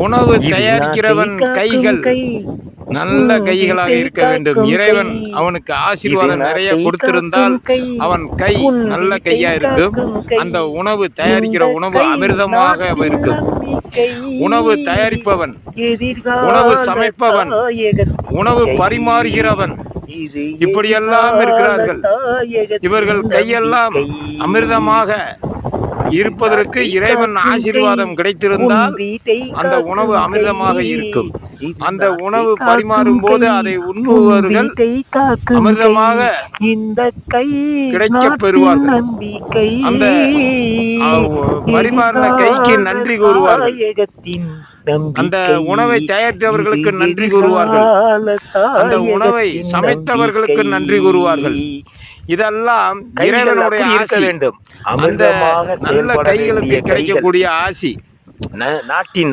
உணவு தயாரிக்கிறவன் கைகள் நல்ல கைகளாக இருக்க வேண்டும். இறைவன் அவனுக்கு ஆசீர்வாதம் நிறைய கொடுத்திருந்தால் அவன் கை நல்ல கையா இருக்கும். அந்த உணவு தயாரிக்கிற உணவு அமிர்தமாக இருக்கும். உணவு தயாரிப்பவன், உணவு சமைப்பவன், உணவு பரிமாறுகிறவன், இப்படியெல்லாம் இருக்கிறார்கள். இவர்கள் கையெல்லாம் அமிர்தமாக இருப்பதற்கு இறைவன் ஆசீர்வாதம் கிடைத்திருந்தால் அந்த உணவு அமிர்தமாக இருக்கும். அந்த உணவு பரிமாறும் போது அதை உண்ணுபவர்கள் அமிர்தமாக கிடைக்கப் பெறுவார்கள். அந்த பரிமாறின கைக்கு நன்றி கூறுவார்கள். அந்த உணவை தயாரித்தவர்களுக்கு நன்றி கூறுவார்கள். அந்த உணவை சமைத்தவர்களுக்கு நன்றி கூறுவார்கள். இதெல்லாம் இறைவனுடைய ஆசி வேண்டும். அந்த நல்ல கைகளுக்கு கிடைக்கக்கூடிய ஆசி நாட்டின்